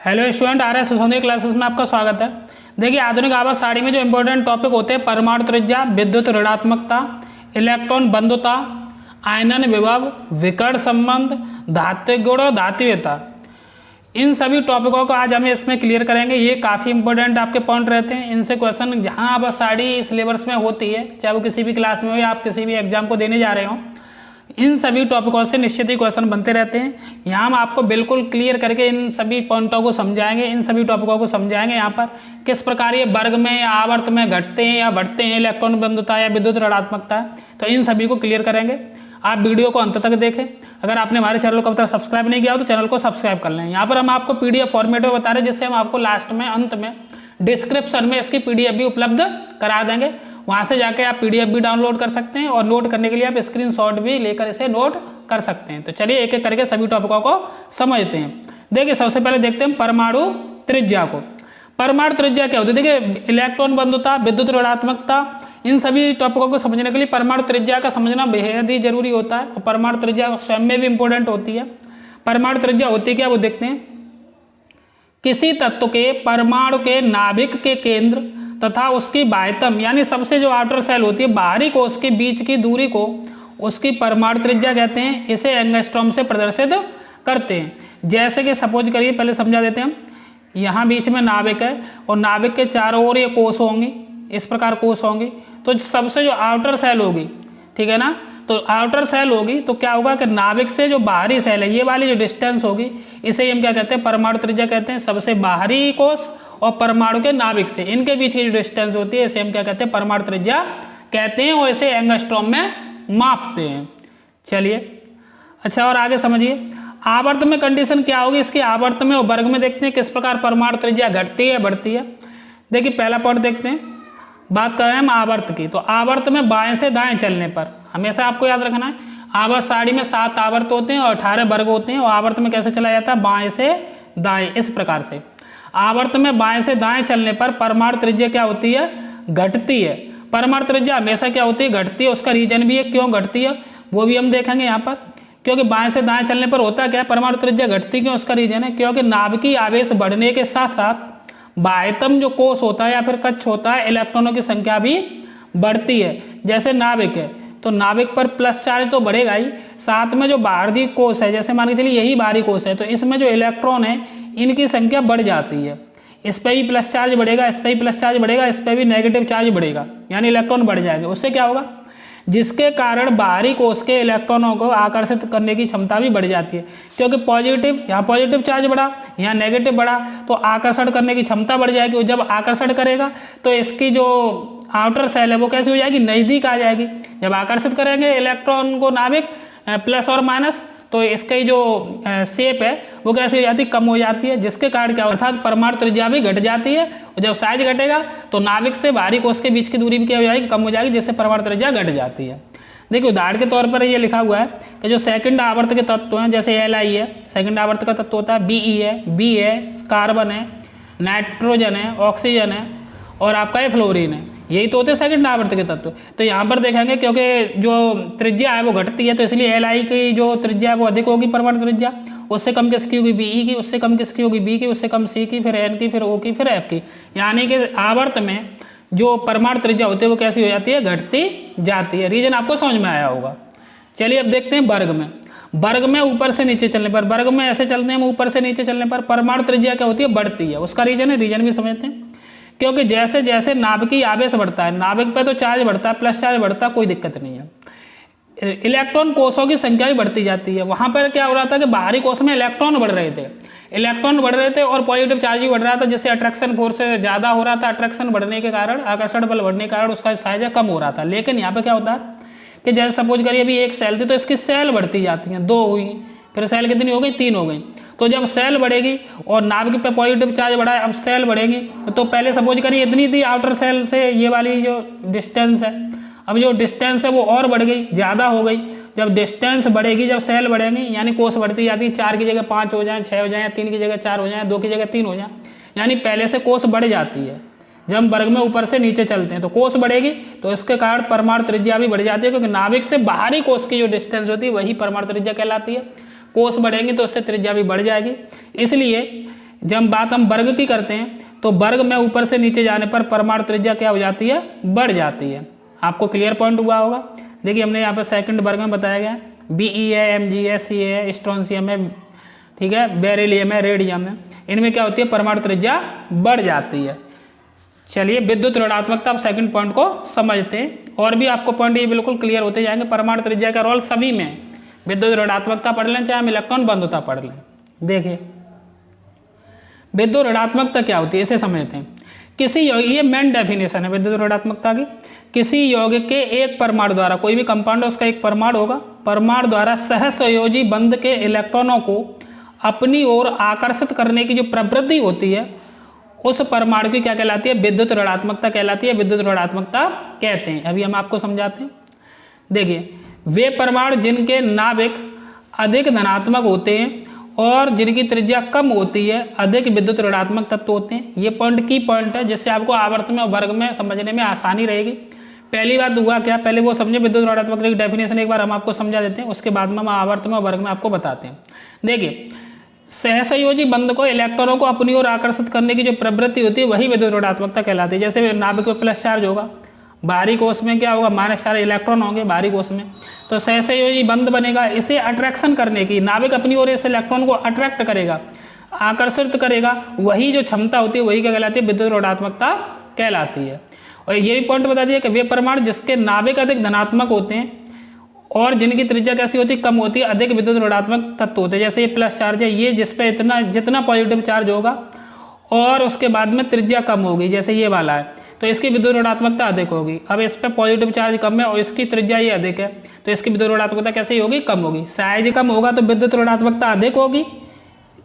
Hello student, RS सौंदर्य classes में आपका स्वागत है। देखिए, आधुनिक आवास सारणी में जो इंपॉर्टेंट टॉपिक होते हैं परमाणु त्रिज्या, विद्युत ऋणात्मकता, इलेक्ट्रॉन बंधुता, आयनन विभव, विकर्ण संबंध, धात्विक गुण और धात्विकता, इन सभी टॉपिकों को आज हम इसमें क्लियर करेंगे। ये काफ़ी इंपॉर्टेंट आपके पॉइंट रहते हैं। इनसे क्वेश्चन जहाँ आवास सारणी सिलेबस में होती है, चाहे वो किसी भी क्लास में हो या आप किसी भी एग्जाम को देने जा रहे हो, इन सभी टॉपिकों से निश्चित ही क्वेश्चन बनते रहते हैं। यहाँ हम आपको बिल्कुल क्लियर करके इन सभी पॉइंटों को समझाएंगे, इन सभी टॉपिकों को समझाएंगे। यहाँ पर किस प्रकार ये वर्ग में या आवर्त में घटते हैं या बढ़ते हैं, इलेक्ट्रॉन बंधुता या विद्युत ऋणात्मकता है, तो इन सभी को क्लियर करेंगे। आप वीडियो को अंत तक देखें। अगर आपने हमारे चैनल को अब तक सब्सक्राइब नहीं किया हो तो चैनल को सब्सक्राइब कर लें। यहाँ पर हम आपको PDF फॉर्मेट में बता रहे हैं, जिससे हम आपको लास्ट में अंत में डिस्क्रिप्शन में इसकी PDF भी उपलब्ध करा देंगे। वहाँ से जाके आप PDF भी डाउनलोड कर सकते हैं और नोट करने के लिए आप स्क्रीनशॉट भी लेकर इसे नोट कर सकते हैं। तो चलिए एक एक करके सभी टॉपिकों को समझते हैं। देखिए, सबसे पहले देखते हैं परमाणु त्रिज्या को। परमाणु त्रिज्या क्या होती है? देखिए, इलेक्ट्रॉन बंधुता, विद्युत ऋणात्मकता, इन सभी टॉपिकों को समझने के लिए परमाणु त्रिज्या का समझना बेहद ही जरूरी होता है। और परमाणु त्रिज्या स्वयं में भी इंपॉर्टेंट होती है। परमाणु त्रिज्या होती है क्या, वो देखते हैं। किसी तत्व के परमाणु के नाभिक के केंद्र तथा उसकी बाह्यतम यानी सबसे जो आउटर सेल होती है, बाहरी कोश के बीच की दूरी को उसकी परमाणु त्रिज्या कहते हैं। इसे एंगस्ट्रॉम से प्रदर्शित करते हैं। जैसे कि सपोज करिए, पहले समझा देते हैं। यहाँ बीच में नाभिक है और नाभिक के चारों ओर ये कोश होंगी, इस प्रकार कोश होंगी। तो सबसे जो आउटर सेल होगी, ठीक है ना, तो आउटर सेल होगी तो क्या होगा कि नाभिक से जो बाहरी सेल है, ये वाली जो डिस्टेंस होगी, इसे हम क्या कहते हैं, परमाणु त्रिज्या कहते हैं। सबसे बाहरी कोश और परमाणु के नाभिक से इनके बीच की जो डिस्टेंस होती है, इसे हम क्या कहते हैं, परमाणु त्रिज्या कहते हैं। और इसे एंगस्ट्रॉम में मापते हैं। चलिए, अच्छा, और आगे समझिए। आवर्त में कंडीशन क्या होगी इसकी? आवर्त में और वर्ग में देखते हैं किस प्रकार परमाणु त्रिज्या घटती है बढ़ती है। देखिए, पहला पॉइंट देखते हैं। बात कर रहे हैं हम आवर्त की। तो आवर्त में बाएं से दाएं चलने पर, हमेशा आपको याद रखना है, आवर्त सारणी में 7 आवर्त होते हैं और 18 वर्ग होते हैं। और आवर्त में कैसे चला जाता है? बाएं से दाएं, इस प्रकार से। आवर्त में बाएं से दाएं चलने पर परमाणु त्रिज्या क्या होती है? घटती है। परमाणु त्रिज्या हमेशा क्या होती है? घटती है। उसका रीजन भी है, क्यों घटती है वो भी हम देखेंगे यहाँ पर। क्योंकि बाएं से दाएं चलने पर होता क्या है, परमाणु त्रिज्या घटती क्यों, उसका रीजन है क्योंकि नाभिकीय आवेश बढ़ने के साथ साथ बाह्यतम जो कोश होता है या फिर कक्ष होता है, इलेक्ट्रॉनों की संख्या भी बढ़ती है। जैसे नाभिक है तो नाभिक पर प्लस चार्ज तो बढ़ेगा ही, साथ में जो बाहरी कोश है, जैसे मान के चलिए यही बाहरी कोश है, तो इसमें जो इलेक्ट्रॉन है इनकी संख्या बढ़ जाती है। इस पर भी प्लस चार्ज बढ़ेगा, इस पर भी प्लस चार्ज बढ़ेगा, इस पर भी नेगेटिव चार्ज बढ़ेगा, यानी इलेक्ट्रॉन बढ़ जाएंगे। उससे क्या होगा? जिसके कारण बाहरी कोश के इलेक्ट्रॉनों को आकर्षित करने की क्षमता भी बढ़ जाती है। क्योंकि पॉजिटिव, यहाँ पॉजिटिव चार्ज बढ़ा, यहाँ नेगेटिव बढ़ा, तो आकर्षण करने की क्षमता बढ़ जाएगी। और जब आकर्षण करेगा तो इसकी जो आउटर सेल है वो कैसी हो जाएगी? नज़दीक आ जाएगी। जब आकर्षित करेंगे इलेक्ट्रॉन को नाभिक प्लस और माइनस, तो इसकी जो शेप है वो कैसी हो जाती है? कम हो जाती है। जिसके कारण क्या, अर्थात परमाणु त्रिज्या भी घट जाती है। और जब साइज घटेगा तो नाभिक से बाहरी कोश के बीच की दूरी भी क्या हो जाएगी? कम हो जाएगी, जिससे परमाणु त्रिज्या घट जाती है। देखिए, उदाहरण के तौर पर ये लिखा हुआ है कि जो सेकंड आवर्त के तत्व हैं, जैसे Li है, सेकंड आवर्त का तत्व होता है, Be है, B है, कार्बन है, नाइट्रोजन है, ऑक्सीजन है और आपका ये फ्लोरीन है। यही तो होते हैं सेकंड आवर्त के तत्व। तो यहाँ पर देखेंगे क्योंकि जो त्रिज्या है वो घटती है, तो इसलिए Li की जो त्रिज्या है वो अधिक होगी, परमाणु त्रिज्या। उससे कम किसकी होगी? Be की। उससे कम किसकी होगी? B की। उससे कम C की, फिर N की, फिर O की, फिर F की। यानी कि आवर्त में जो परमाणु त्रिज्या होती है वो कैसी हो जाती है? घटती जाती है। रीजन आपको समझ में आया होगा। चलिए, अब देखते हैं वर्ग में। वर्ग में ऊपर से नीचे चलने पर, वर्ग में ऐसे चलते हैं ऊपर से नीचे चलने पर परमाणु त्रिज्या क्या होती है? बढ़ती है। उसका रीजन है, रीजन भी समझते हैं। क्योंकि जैसे जैसे नाभिकीय आवेश बढ़ता है, नाभिक पे तो चार्ज बढ़ता है, प्लस चार्ज बढ़ता है, कोई दिक्कत नहीं है। इलेक्ट्रॉन कोषों की संख्या भी बढ़ती जाती है। वहाँ पर क्या हो रहा था कि बाहरी कोश में इलेक्ट्रॉन बढ़ रहे थे, इलेक्ट्रॉन बढ़ रहे थे और पॉजिटिव चार्ज भी बढ़ रहा था, जिससे अट्रैक्शन फोर्स ज़्यादा हो रहा था। अट्रैक्शन बढ़ने के कारण, आकर्षण बल बढ़ने के कारण उसका साइज कम हो रहा था। लेकिन यहाँ पे क्या होता है कि जैसे सपोज करिए अभी एक सेल थी तो इसकी सेल बढ़ती जाती हैं, 2 हुई, फिर सेल कितनी हो गई? 3 हो गई। तो जब सेल बढ़ेगी और नाभिक पे पॉजिटिव चार्ज बढ़ा है, अब सेल बढ़ेगी। तो पहले सपोज करिए इतनी थी आउटर सेल से ये वाली जो डिस्टेंस है, अब जो डिस्टेंस है वो और बढ़ गई, ज़्यादा हो गई। जब डिस्टेंस बढ़ेगी, जब सेल बढ़ेंगे, यानी कोष बढ़ती जाती है, 4 की जगह 5 हो जाए, 6 हो जाए, 3 की जगह 4 हो जाए, 2 की जगह 3 हो जाए, यानी पहले से कोष बढ़ जाती है। जब हम वर्ग में ऊपर से नीचे चलते हैं तो कोष बढ़ेगी, तो इसके कारण परमाणु त्रिज्या भी बढ़ जाती है। क्योंकि नाभिक से बाहरी कोष की जो डिस्टेंस होती है वही परमाणु त्रिज्या कहलाती है। कोष बढ़ेंगे तो उससे त्रिज्या भी बढ़ जाएगी। इसलिए जब बात हम वर्ग की करते हैं तो वर्ग में ऊपर से नीचे जाने पर परमाणु त्रिज्या क्या हो जाती है, बढ़ जाती है। आपको क्लियर पॉइंट हुआ होगा। देखिए हमने यहाँ पर सेकंड वर्ग में बताया गया है, BE है, MG है, CA है, स्ट्रोंशियम है, ठीक है, बेरिलियम है, रेडियम है, इनमें क्या होती है, परमाणु त्रिज्या बढ़ जाती है। चलिए विद्युत ऋणात्मकता, आप सेकंड पॉइंट को समझते हैं और भी आपको पॉइंट ये बिल्कुल क्लियर होते जाएंगे। परमाणु त्रिज्या का रोल सभी में, विद्युत ऋणात्मकता पढ़ लें चाहे हम इलेक्ट्रॉन बंधुता पढ़ लें। देखिए विद्युत ऋणात्मकता क्या होती है इसे समझते हैं। किसी यौगिक, ये मेन डेफिनेशन है विद्युत ऋणात्मकता की, किसी यौगिक के एक परमाणु द्वारा, कोई भी कंपाउंड है उसका एक परमाणु होगा, परमाणु द्वारा सहसंयोजी बंध के इलेक्ट्रॉनों को अपनी ओर आकर्षित करने की जो प्रवृत्ति होती है उस परमाणु की क्या कहलाती है, विद्युत ऋणात्मकता कहलाती है, विद्युत ऋणात्मकता कहते हैं। अभी हम आपको समझाते हैं। देखिए वे परमाणु जिनके नाभिक अधिक धनात्मक होते हैं और जिनकी त्रिज्या कम होती है अधिक विद्युत ऋणात्मक तत्व होते हैं। ये पॉइंट की पॉइंट है जिससे आपको आवर्त में और वर्ग में समझने में आसानी रहेगी। पहली बात हुआ क्या, पहले वो समझे विद्युत ऋणात्मकता की डेफिनेशन एक बार हम आपको समझा देते हैं, उसके बाद में हम आवर्त में और वर्ग में आपको बताते हैं। देखिए सहसंयोजी बंध को, इलेक्ट्रॉनों को अपनी ओर आकर्षित करने की जो प्रवृत्ति होती है वही विद्युत ऋणात्मकता कहलाती है। जैसे नाभिक में प्लस चार्ज होगा, बाहरी कोश में क्या होगा, माइनस चार्ज इलेक्ट्रॉन होंगे बाहरी कोश में, तो सहसंयोजी बंध बनेगा। इसे अट्रैक्शन करने की, नाभिक अपनी ओर इस इलेक्ट्रॉन को अट्रैक्ट करेगा, आकर्षित करेगा, वही जो क्षमता होती है वही क्या कहलाती है, विद्युत ऋणात्मकता कहलाती है। और ये भी पॉइंट बता दिया कि वे परमाणु जिसके नाभिक अधिक धनात्मक होते हैं और जिनकी त्रिज्या कैसी होती है, कम होती है, अधिक विद्युत ऋणात्मक तत्व होते हैं। जैसे ये प्लस चार्ज है, ये जिस पे जितना पॉजिटिव चार्ज होगा और उसके बाद में त्रिज्या कम होगी, जैसे ये वाला है, तो इसकी विद्युत ऋणात्मकता अधिक होगी। अब इस पे पॉजिटिव चार्ज कम है और इसकी त्रिज्या ये अधिक है, तो इसकी विद्युत ऋणात्मकता कैसे होगी, कम होगी। साइज कम होगा तो विद्युत ऋणात्मकता अधिक होगी,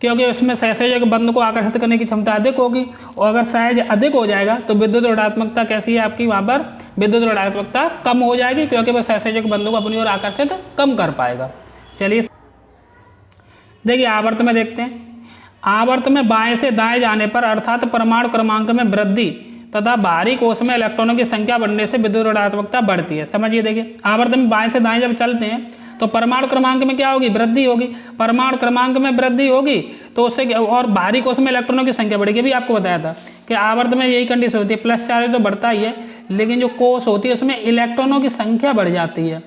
क्योंकि उसमें सहसंयोजक बंध को आकर्षित करने की क्षमता अधिक होगी। और अगर साइज अधिक हो जाएगा तो विद्युत ऋणात्मकता कैसी है आपकी, वहाँ पर विद्युत ऋणात्मकता कम हो जाएगी, क्योंकि वह सहसंयोजक बंधों को अपनी ओर आकर्षित कम कर पाएगा। चलिए देखिए आवर्त में देखते हैं। आवर्त में बाएं से दाएं जाने पर अर्थात परमाणु क्रमांक में वृद्धि तथा बाहरी कोश में इलेक्ट्रॉनों की संख्या बढ़ने से विद्युत ऋणात्मकता बढ़ती है। समझिए, देखिए आवर्त में बाएं से दाएं जब चलते हैं तो परमाणु क्रमांक में क्या होगी, वृद्धि होगी। परमाणु क्रमांक में वृद्धि होगी तो उससे, और बाहरी कोश में इलेक्ट्रॉनों की संख्या बढ़ेगी। भी आपको बताया था कि आवर्त में यही कंडीशन होती है, प्लस चार्ज तो बढ़ता ही है, लेकिन जो कोश होती है उसमें इलेक्ट्रॉनों की संख्या बढ़ जाती है।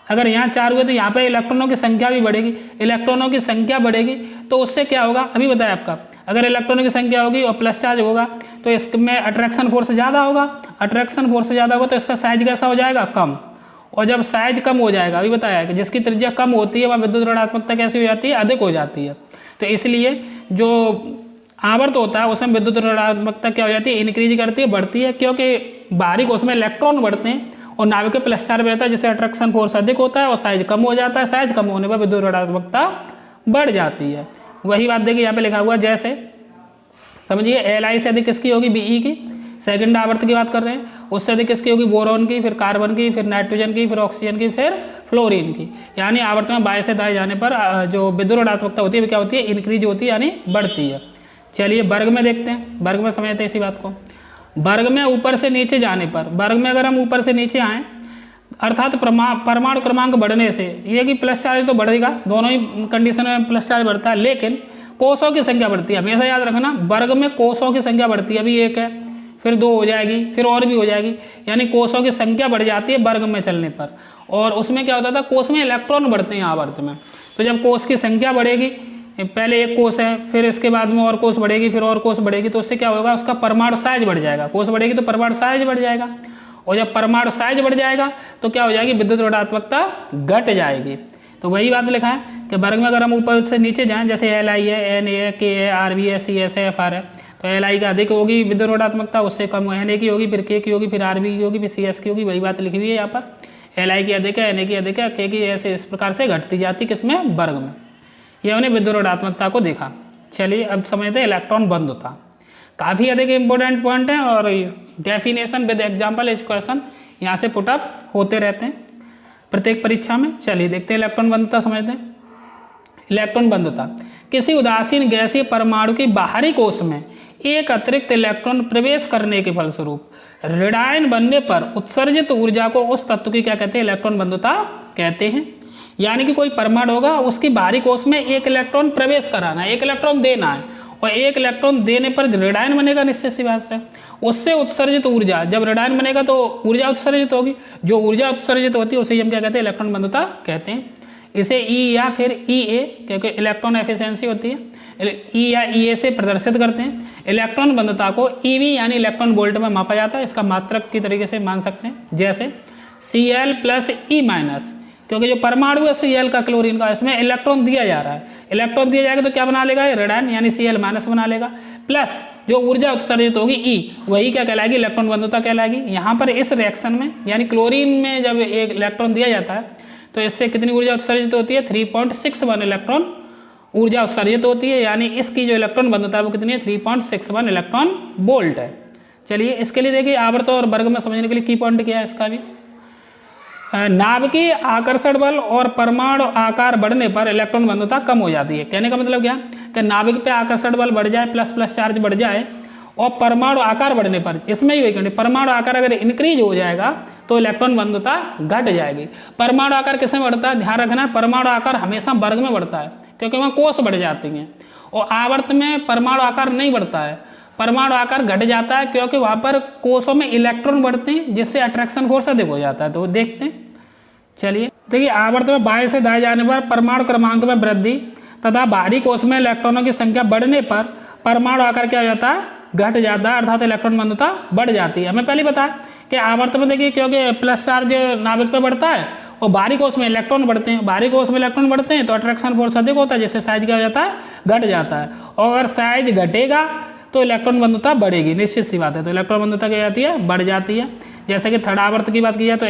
अगर यहाँ 4 हुए तो यहाँ पे इलेक्ट्रॉनों की संख्या भी बढ़ेगी। इलेक्ट्रॉनों की संख्या बढ़ेगी तो उससे क्या होगा, अभी बताया आपका, अगर इलेक्ट्रॉनों की संख्या होगी और प्लस चार्ज होगा तो इसमें अट्रैक्शन फोर्स ज़्यादा होगा। अट्रैक्शन फोर्स ज़्यादा होगा तो इसका साइज कैसा हो जाएगा, कम। और जब साइज कम हो जाएगा, अभी बताया कि जिसकी त्रिज्या कम होती है वहाँ विद्युत ऋणात्मकता कैसी हो जाती है, अधिक हो जाती है। तो इसलिए जो आवर्त होता है उसमें विद्युत ऋणात्मकता क्या हो जाती है, इंक्रीज करती है, बढ़ती है, क्योंकि बाहरी कोश में इलेक्ट्रॉन बढ़ते हैं और नाभिक के प्लस चार्ज रहता है, जिससे अट्रैक्शन फोर्स अधिक होता है और साइज कम हो जाता है। साइज कम होने पर विद्युत ऋणात्मकता बढ़ जाती है। वही बात देखिए यहाँ पे लिखा हुआ, जैसे समझिए Li से अधिक किसकी होगी, Be की, सेकंड आवर्त की बात कर रहे हैं। उससे अधिक किसकी होगी, बोरॉन की, फिर कार्बन की, फिर नाइट्रोजन की, फिर ऑक्सीजन की, फिर फ्लोरीन की। यानी आवर्त में बाएं से दाएं जाने पर जो विद्युत ऋणात्मकता होती है वो क्या होती है, इंक्रीज होती है, यानी बढ़ती है। चलिए वर्ग में देखते हैं, वर्ग में समझते हैं इसी बात को। वर्ग में ऊपर से नीचे जाने पर, वर्ग में अगर हम ऊपर से नीचे आएँ अर्थात परमाणु क्रमांक बढ़ने से, ये कि प्लस चार्ज तो बढ़ेगा, दोनों ही कंडीशन में प्लस चार्ज बढ़ता है, लेकिन कोषों की संख्या बढ़ती है। हमेशा याद रखना, वर्ग में कोषों की संख्या बढ़ती है। अभी 1 है, फिर 2 हो जाएगी, फिर और भी हो जाएगी, यानी कोषों की संख्या बढ़ जाती है वर्ग में चलने पर। और उसमें क्या होता था, कोष में इलेक्ट्रॉन बढ़ते हैं आवर्त में। तो जब कोष की संख्या बढ़ेगी, पहले एक कोष है, फिर इसके बाद में और कोष बढ़ेगी, फिर और कोष बढ़ेगी, तो उससे क्या होगा, उसका परमाणु साइज बढ़ जाएगा। कोष बढ़ेगी तो परमाणु साइज बढ़ जाएगा, और जब परमाणु साइज बढ़ जाएगा तो क्या हो जाएगी, विद्युत ऋणात्मकता घट जाएगी। तो वही बात लिखा है कि वर्ग में अगर हम ऊपर से नीचे जाएं, जैसे Li है, Na है, K है, Rb है, Cs है, Fr है, तो Li का अधिक होगी विद्युत ऋणात्मकता, उससे कम Na की होगी, फिर K की होगी, फिर Rb की होगी, फिर Cs की होगी। वही बात लिखी हुई है यहाँ पर, Li की अधिक है, Na की अधिक है, K की ऐसे इस प्रकार से घटती जाती, किसमें, वर्ग में। ये हमने विद्युत ऋणात्मकता को देखा। चलिए अब समझते हैं इलेक्ट्रॉन बंधुता। काफ़ी अधिक इंपॉर्टेंट पॉइंट है और definition with example is question यहाँ से पुटअप होते रहते हैं प्रत्येक परीक्षा में। चलिए देखते हैं इलेक्ट्रॉन बंधुता समझते हैं। इलेक्ट्रॉन बंधुता, किसी उदासीन गैसीय परमाणु की बाहरी कोश में एक अतिरिक्त इलेक्ट्रॉन प्रवेश करने के फलस्वरूप ऋणायन बनने पर उत्सर्जित ऊर्जा को उस तत्व की क्या कहते हैं, इलेक्ट्रॉन बंधुता कहते हैं। यानी कि कोई परमाणु होगा, उसकी बाहरी कोश में एक इलेक्ट्रॉन प्रवेश कराना है, एक इलेक्ट्रॉन देना है, और एक इलेक्ट्रॉन देने पर ऋणायन बनेगा निश्चित सी बात से। उससे उत्सर्जित ऊर्जा, जब ऋणायन बनेगा तो ऊर्जा उत्सर्जित होगी, जो ऊर्जा उत्सर्जित होती है उसे हम क्या कहते हैं, इलेक्ट्रॉन बंधुता कहते हैं। इसे ई या फिर ई ए, क्योंकि इलेक्ट्रॉन एफिशिएंसी होती है, ई या ई ए से प्रदर्शित करते हैं। इलेक्ट्रॉन बंधुता को ईवी यानी इलेक्ट्रॉन वोल्ट में मापा जाता है, इसका मात्रक की तरीके से मान सकते हैं। जैसे Cl प्लस ई माइनस, क्योंकि जो परमाणु है Cl का क्लोरीन का, इसमें इलेक्ट्रॉन दिया जा रहा है, इलेक्ट्रॉन दिया जाएगा तो क्या बना लेगा, ऋणायन यानी Cl माइनस बना लेगा, प्लस जो ऊर्जा उत्सर्जित होगी E, वही क्या कहलाएगी, इलेक्ट्रॉन बंधुता कहलाएगी। यहाँ पर इस रिएक्शन में यानी क्लोरीन में जब एक इलेक्ट्रॉन दिया जाता है तो इससे कितनी ऊर्जा उत्सर्जित होती है, 3.61 इलेक्ट्रॉन ऊर्जा उत्सर्जित होती है, यानी इसकी जो इलेक्ट्रॉन बंधुता है वो कितनी है, 3.61 इलेक्ट्रॉन वोल्ट है। चलिए इसके लिए देखिए आवर्त और वर्ग में समझने के लिए की पॉइंट क्या है इसका भी। नाभिकीय आकर्षण बल और परमाणु आकार बढ़ने पर इलेक्ट्रॉन बंधुता कम हो जाती है। कहने का मतलब क्या कि नाभिक पे आकर्षण बल बढ़ जाए, प्लस प्लस चार्ज बढ़ जाए, और परमाणु आकार बढ़ने पर, इसमें ही वही परमाणु आकार अगर इंक्रीज हो जाएगा तो इलेक्ट्रॉन बंधुता घट जाएगी। परमाणु आकार किस में बढ़ता है, ध्यान रखना है, परमाणु आकार हमेशा वर्ग में बढ़ता है, क्योंकि वहाँ कोष बढ़ जाती हैं, और आवर्त में परमाणु आकार नहीं बढ़ता है, परमाणु आकार घट जाता है, क्योंकि वहाँ पर कोषों में इलेक्ट्रॉन बढ़ते हैं, जिससे अट्रैक्शन फोर्स अधिक हो जाता है। तो देखते हैं, चलिए देखिए, आवर्त में बाएं से दाएं जाने पर परमाणु क्रमांक में वृद्धि तथा बाहरी कोष में इलेक्ट्रॉनों की संख्या बढ़ने पर परमाणु आकार क्या हो जाता है, घट जाता है, अर्थात इलेक्ट्रॉन बंधुता बढ़ जाती है। हमें पहले बताया कि आवर्त में देखिए, क्योंकि प्लस चार्ज नाभिक पे बढ़ता है और बाहरी कोष में इलेक्ट्रॉन बढ़ते हैं, बाहरी कोष में इलेक्ट्रॉन बढ़ते हैं तो अट्रैक्शन फोर्स अधिक होता है, जिससे साइज क्या हो जाता है, घट जाता है, और अगर साइज घटेगा तो इलेक्ट्रॉन बंधुता बढ़ेगी, निश्चित सी बात है। तो इलेक्ट्रॉन बंधुता क्या जाती है, बढ़ जाती है। जैसे कि थर्ड आवर्त की बात की जाए तो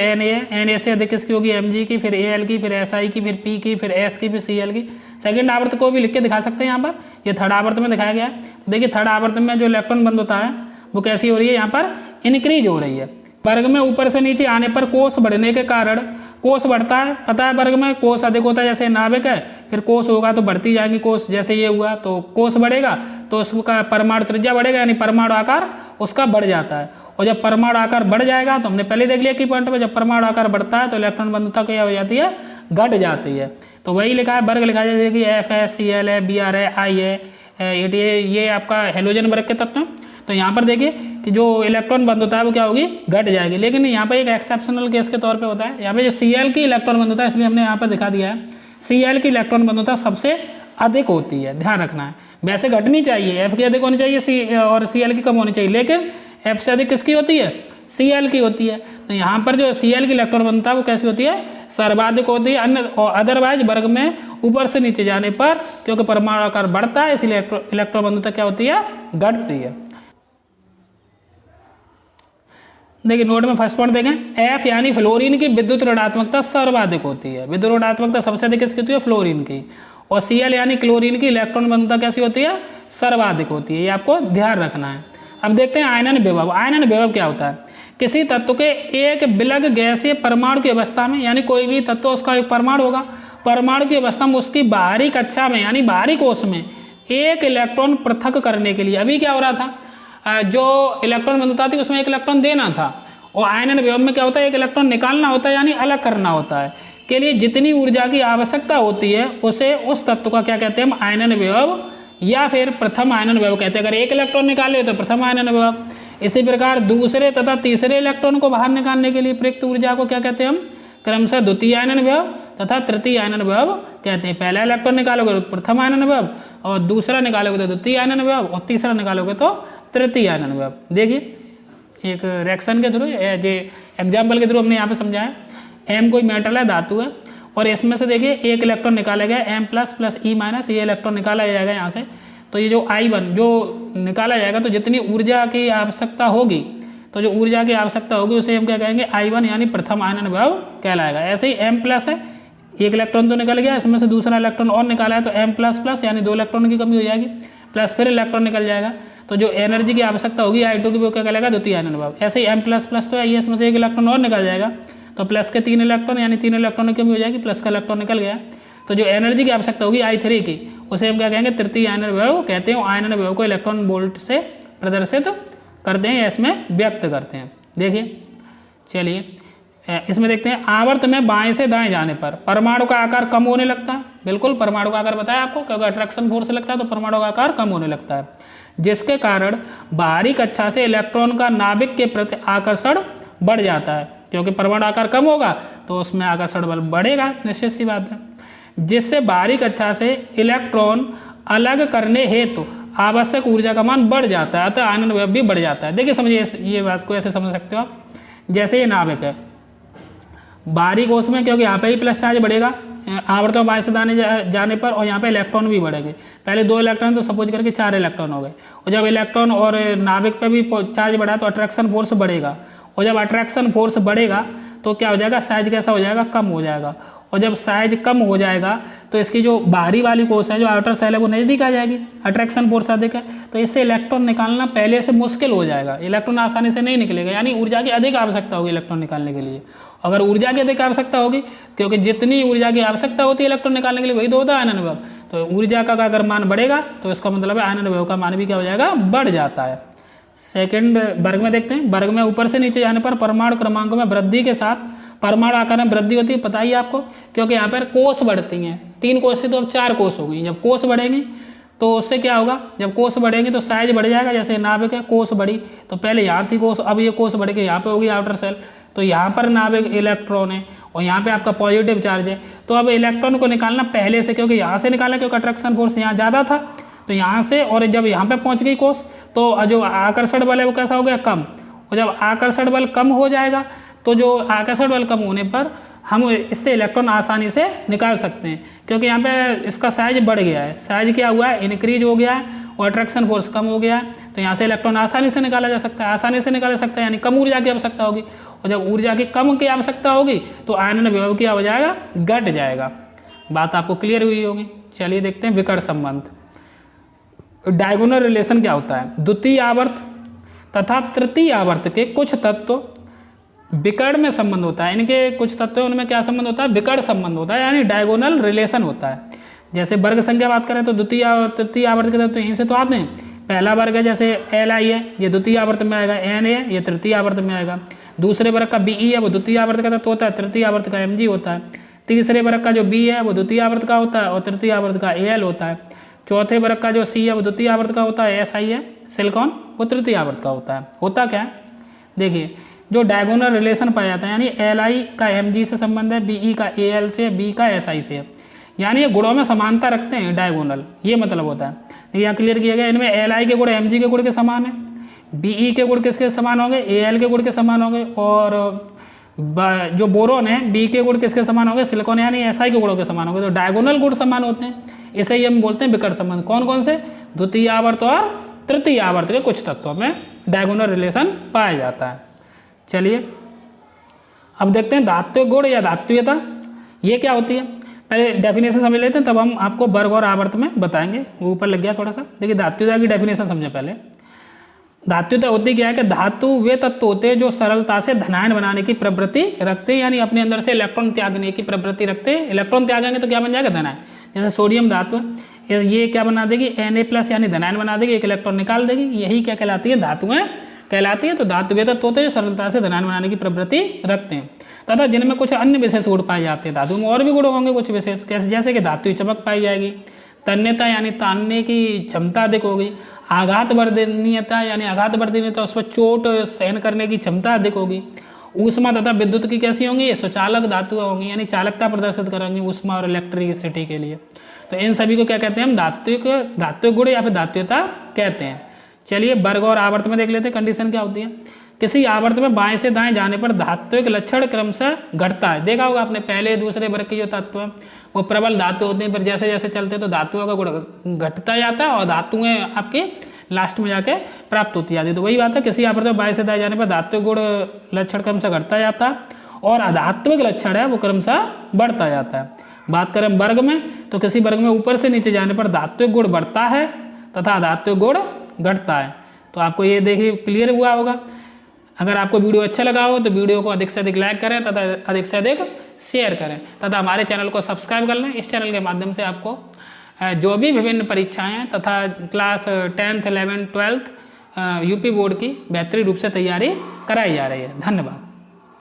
Na से अधिक किसकी होगी, Mg की, फिर Al की, फिर Si की, फिर P की, फिर S की, फिर Cl की। सेकंड आवर्त को भी लिख के दिखा सकते हैं यहाँ पर, ये थर्ड आवर्त में दिखाया गया है। देखिए थर्ड आवर्त में जो इलेक्ट्रॉन बंधुता है वो कैसी हो रही है, यहाँ पर इंक्रीज हो रही है। वर्ग में ऊपर से नीचे आने पर कोष बढ़ने के कारण, कोष बढ़ता है, पता है वर्ग में कोष अधिक होता है, जैसे नाभिक है, फिर कोष होगा तो बढ़ती जाएंगी कोष, जैसे ये हुआ तो कोष बढ़ेगा तो उसका परमाणु त्रिज्या बढ़ेगा, यानी परमाणु आकार उसका बढ़ जाता है। और जब परमाणु आकार बढ़ जाएगा तो हमने पहले देख लिया कि पॉइंट में, जब परमाणु आकार बढ़ता है तो इलेक्ट्रॉन बंधुता क्या हो जाती है, घट जाती है। तो वही लिखा है, वर्ग लिखा जाए कि F है, Cl है, Br है, I है, ये आपका हेलोजन वर्ग के तत्व हैं। तो यहाँ पर देखिए कि जो इलेक्ट्रॉन बंधुता है वो क्या होगी, घट जाएगी। लेकिन यहाँ पर एक एक्सेप्शनल केस के तौर पे होता है, यहाँ पे जो Cl की इलेक्ट्रॉन बंधुता है, इसलिए हमने यहाँ पर दिखा दिया है, Cl की इलेक्ट्रॉन बंधुता सबसे अधिक होती है, ध्यान रखना है। वैसे घटनी चाहिए, F की अधिक होनी चाहिए, C और Cl की कम होनी चाहिए, लेकिन F से अधिक किसकी होती है, Cl की होती है। तो यहाँ पर जो Cl की इलेक्ट्रॉन बंधुता है वो कैसी होती है, सर्वाधिक होती है। अन्य और अदरवाइज वर्ग में ऊपर से नीचे जाने पर, क्योंकि परमाणु आकार बढ़ता है, इसलिए इलेक्ट्रॉन बंधुता क्या होती है, घटती है। देखिए नोट में फर्स्ट पॉइंट देखें, F यानी फ्लोरीन की विद्युत ऋणात्मकता सर्वाधिक होती है, विद्युत ऋणात्मकता सबसे अधिक किसकी होती है, फ्लोरीन की। और Cl यानी क्लोरीन की इलेक्ट्रॉन बंधुता कैसी होती है, सर्वाधिक होती है, ये आपको ध्यान रखना है। अब देखते हैं आयनन विभव। आयनन विभव क्या होता है, किसी तत्व के एक विलग गैसीय परमाणु की अवस्था में, यानी कोई भी तत्व उसका एक परमाणु होगा, परमाणु की अवस्था में उसकी बाहरी कक्षा में यानी बाहरी कोष में एक इलेक्ट्रॉन पृथक करने के लिए, अभी क्या हो रहा था, जो इलेक्ट्रॉन बंधुता थी उसमें एक इलेक्ट्रॉन देना था, और आयनन विभव में क्या होता है, एक इलेक्ट्रॉन निकालना होता है, यानी अलग करना होता है, के लिए जितनी ऊर्जा की आवश्यकता होती है उसे उस तत्व का क्या कहते हैं हम, आयनन विभव या फिर प्रथम आयनन विभव कहते हैं। अगर एक इलेक्ट्रॉन निकाले तो प्रथम आयनन विभव, इसी प्रकार दूसरे तथा तीसरे इलेक्ट्रॉन को बाहर निकालने के लिए प्रयुक्त ऊर्जा को क्या कहते हैं हम, क्रमशः द्वितीय आयनन विभव तथा तृतीय आयनन विभव कहते हैं। पहला इलेक्ट्रॉन निकालोगे तो प्रथम आयनन विभव, और दूसरा निकालोगे तो द्वितीय आयनन विभव, और तीसरा निकालोगे तो तृतीय आयनन विभव। देखिए एक रिएक्शन के थ्रू, एग्जाम्पल के थ्रू हमने यहाँ पे समझाया, M कोई मेटल है, धातु है, और इसमें से देखिए एक इलेक्ट्रॉन निकाला गया M plus plus E minus, ये इलेक्ट्रॉन निकाला जाएगा यहाँ से। तो ये जो I1 जो निकाला जाएगा, तो जितनी ऊर्जा की आवश्यकता होगी, तो जो ऊर्जा की आवश्यकता होगी उसे हम क्या कहेंगे, I1 यानी प्रथम आयनन विभव कहलाएगा। ऐसे ही M प्लस है, एक इलेक्ट्रॉन तो निकल गया, इसमें से दूसरा इलेक्ट्रॉन और निकाला है तो M प्लस प्लस यानी 2 इलेक्ट्रॉन की कमी हो जाएगी, प्लस फिर इलेक्ट्रॉन निकल जाएगा, तो जो एनर्जी की आवश्यकता होगी I2 की वो क्या कहलाएगा, द्वितीय आयनन विभव। ऐसे ही M प्लस प्लस तो है, इसमें से एक इलेक्ट्रॉन और निकल जाएगा, तो प्लस के 3 इलेक्ट्रॉन यानी 3 इलेक्ट्रॉन की कमी हो जाएगी, प्लस का इलेक्ट्रॉन निकल गया, तो जो एनर्जी की आवश्यकता होगी I3 की, उसे हम क्या कहेंगे, तृतीय आयनन विभव कहते हैं। आयनन विभव को इलेक्ट्रॉन वोल्ट से प्रदर्शित करते हैं, इसमें व्यक्त करते हैं। देखिए चलिए इसमें देखते हैं आवर्त में बाएं से दाएं जाने पर परमाणु का आकार कम होने लगता है। बिल्कुल परमाणु का आकार बताया आपको, क्योंकि अट्रैक्शन फोर्स लगता है तो परमाणु का आकार कम होने लगता है, जिसके कारण बाहरी कक्षा से इलेक्ट्रॉन का नाभिक के प्रति आकर्षण बढ़ जाता है। क्योंकि परमाणु आकार कम होगा तो उसमें आकर्षण बल बढ़ेगा, निश्चित सी बात है, जिससे बाहरी कक्षा से इलेक्ट्रॉन अलग करने हेतु आवश्यक ऊर्जा का मान बढ़ जाता है, अतः आयनन विभव भी बढ़ जाता है। देखिए समझिए ये बात को ऐसे समझ सकते हो आप, जैसे ये नाभिक है बाहरी कोश में, क्योंकि यहाँ पे ही प्लस चार्ज बढ़ेगा आवर्त में बाएं से दाने जाने पर, और यहाँ पे इलेक्ट्रॉन भी बढ़ेंगे। पहले 2 इलेक्ट्रॉन तो सपोज करके 4 इलेक्ट्रॉन हो गए, और जब इलेक्ट्रॉन और नाभिक पे भी चार्ज बढ़ा तो अट्रैक्शन फोर्स बढ़ेगा, और जब अट्रैक्शन फोर्स बढ़ेगा तो क्या हो जाएगा, साइज कैसा हो जाएगा, कम हो जाएगा, और जब साइज कम हो जाएगा तो इसकी जो बाहरी वाली कोश है, जो आउटर सेल है, वो नज़दीक आ जाएगी, अट्रैक्शन फोर्स अधिक है, तो इससे इलेक्ट्रॉन निकालना पहले से मुश्किल हो जाएगा, इलेक्ट्रॉन आसानी से नहीं निकलेगा, यानी ऊर्जा की अधिक आवश्यकता होगी इलेक्ट्रॉन निकालने के लिए। अगर ऊर्जा की अधिक आवश्यकता होगी, क्योंकि जितनी ऊर्जा की आवश्यकता होती है इलेक्ट्रॉन निकालने के लिए वही तो होता है आयनन विभव, तो ऊर्जा का अगर मान बढ़ेगा तो इसका मतलब है आयनन विभव का मान भी क्या हो जाएगा, बढ़ जाता है। सेकंड वर्ग में देखते हैं, वर्ग में ऊपर से नीचे जाने पर परमाणु क्रमांक में वृद्धि के साथ परमाणु आकार में वृद्धि होती है, पता ही आपको, क्योंकि यहाँ पर कोष बढ़ती हैं, 3 कोष से तो अब 4 कोष हो गई। जब कोष बढ़ेंगी तो उससे क्या होगा, जब कोष बढ़ेंगे तो साइज बढ़ जाएगा, जैसे नाभिक है कोष बढ़ी तो पहले यहाँ थी कोष, अब ये कोष बढ़ के यहाँ पे होगी आउटर सेल, तो यहाँ पर नाभिक इलेक्ट्रॉन है और यहाँ पे आपका पॉजिटिव चार्ज है, तो अब इलेक्ट्रॉन को निकालना पहले से, क्योंकि यहाँ से निकालना, क्योंकि अट्रैक्शन फोर्स यहाँ ज़्यादा था तो यहाँ से, और जब यहाँ पे पहुँच गई कोष तो जो आकर्षण बल है वो कैसा हो गया, कम, और जब आकर्षण बल कम हो जाएगा तो जो आकर्षण बल कम होने पर हम इससे इलेक्ट्रॉन आसानी से निकाल सकते हैं, क्योंकि यहाँ पे इसका साइज बढ़ गया है, साइज क्या हुआ है, इंक्रीज हो गया है, और अट्रैक्शन फोर्स कम हो गया है, तो यहाँ से इलेक्ट्रॉन आसानी से निकाला जा सकता है, आसानी से निकाला जा सकता है, यानी कम ऊर्जा की आवश्यकता होगी, और जब ऊर्जा की कम की आवश्यकता होगी तो आयनन विभव क्या हो जाएगा, घट जाएगा। बात आपको क्लियर हुई होगी। चलिए देखते हैं विकर्ण संबंध। डायगोनल रिलेशन क्या होता है, द्वितीय आवर्त तथा तृतीय आवर्त के कुछ तत्व विकर्ण में संबंध होता है, इनके कुछ तत्व उनमें क्या संबंध होता है, विकर्ण संबंध होता है, यानी डायगोनल रिलेशन होता है। जैसे वर्ग संख्या बात करें तो द्वितीय और तृतीय आवर्त के तत्व यहीं से तो आते हैं। पहला वर्ग है जैसे Li है, ये द्वितीय आवर्त में आएगा, N है ये तृतीय आवर्त में आएगा। दूसरे वर्ग का Be है वो द्वितीय आवर्त का तत्व होता है, तृतीय आवर्त का Mg होता है। तीसरे वर्ग का जो B है वो द्वितीय आवर्त का होता है और तृतीय आवर्त का Al होता है। चौथे वर्ग का जो C है वो द्वितीय आवर्त का होता है, Si है सिलिकॉन, वो तृतीय आवर्त का होता है। होता क्या है, देखिए जो डायगोनल रिलेशन पाया जाता है, यानी Li का Mg से संबंध है, Be का Al से, B का Si से, यानी ये गुणों में समानता रखते हैं डायगोनल, ये मतलब होता है। यहाँ क्लियर किया गया, इनमें Li के गुण Mg के गुण के समान है, Be के गुण किसके समान होंगे, Al के गुण के समान होंगे, और जो बोरोन है B के गुण किसके समान होंगे, सिलिकॉन यानी Si के गुणों के समान होंगे। तो डायगोनल गुण समान होते हैं, इसे ही हम बोलते हैं विकर्ण संबंध। कौन कौन से, द्वितीय आवर्त और तृतीय आवर्त के कुछ तत्वों में डायगोनल रिलेशन पाया जाता है। चलिए अब देखते हैं धात्विक गुण या धात्विकता, ये क्या होती है। पहले डेफिनेशन समझ लेते हैं, तब हम आपको वर्ग और आवर्त में बताएंगे। वो ऊपर लग गया थोड़ा सा। देखिए धात्विकता की डेफिनेशन समझे पहले। धात्विकता होती क्या है कि धातु वे तत्व होते हैं जो सरलता से धनायन बनाने की प्रवृत्ति रखते हैं, यानी अपने अंदर से इलेक्ट्रॉन त्यागने की प्रवृत्ति रखते हैं। इलेक्ट्रॉन त्यागेंगे तो क्या बन जाएगा, धनायन। जैसे सोडियम धातु है, ये क्या बना देगी, Na+ यानी धनायन बना देगी, एक इलेक्ट्रॉन निकाल देगी। यही क्या कहलाती है, धातुएं कहलाती है। तो धातु वे तत्व होते हैं जो सरलता से धनायन बनाने की प्रवृत्ति रखते हैं, तथा जिनमें कुछ अन्य विशेष गुण पाए जाते हैं। धातु में और भी गुण होंगे कुछ विशेष, कैसे, जैसे कि धातु की चमक पाई जाएगी, तन्यता यानी तानने की क्षमता अधिक होगी, आघात वर्धनीयता यानी आघात वर्धनीयता, उस पर चोट सहन करने की क्षमता अधिक होगी। ऊष्मा तथा विद्युत की कैसी होंगी, ये सुचालक धातुएं होंगी, यानी चालकता प्रदर्शित करेंगी ऊष्मा और इलेक्ट्रिसिटी के लिए। तो इन सभी को क्या कहते हैं हम, धात्विक गुण या फिर धात्विकता कहते हैं। चलिए वर्ग और आवर्त में देख लेते हैं कंडीशन क्या होती है। किसी आवर्त में बाएं से दाएं जाने पर धात्विक लक्षण क्रमशः घटता है। देखा होगा आपने, पहले दूसरे वर्ग के जो तत्व हैं वो प्रबल धातु होते हैं, फिर जैसे जैसे चलते तो धातुओं का गुण घटता जाता है और धातुएं आपके लास्ट में जाके प्राप्त होती जाती है। तो वही बात है, किसी आवर्त में बाएं से दाएं जाने पर धात्विक गुण लक्षण क्रमशः घटता जाता है और अधात्विक लक्षण है वो क्रमशः बढ़ता जाता है। बात करें वर्ग में, तो किसी वर्ग में ऊपर से नीचे जाने पर धात्विक गुण बढ़ता है तथा अधात्विक गुण घटता है। तो आपको ये देखिए क्लियर हुआ होगा। अगर आपको वीडियो अच्छा लगा हो तो वीडियो को अधिक से अधिक लाइक करें तथा अधिक से अधिक शेयर करें तथा हमारे चैनल को सब्सक्राइब कर लें। इस चैनल के माध्यम से आपको जो भी विभिन्न परीक्षाएं हैं तथा class 10th 11th 12th UP board की बेहतरीन रूप से तैयारी कराई जा रही है। धन्यवाद।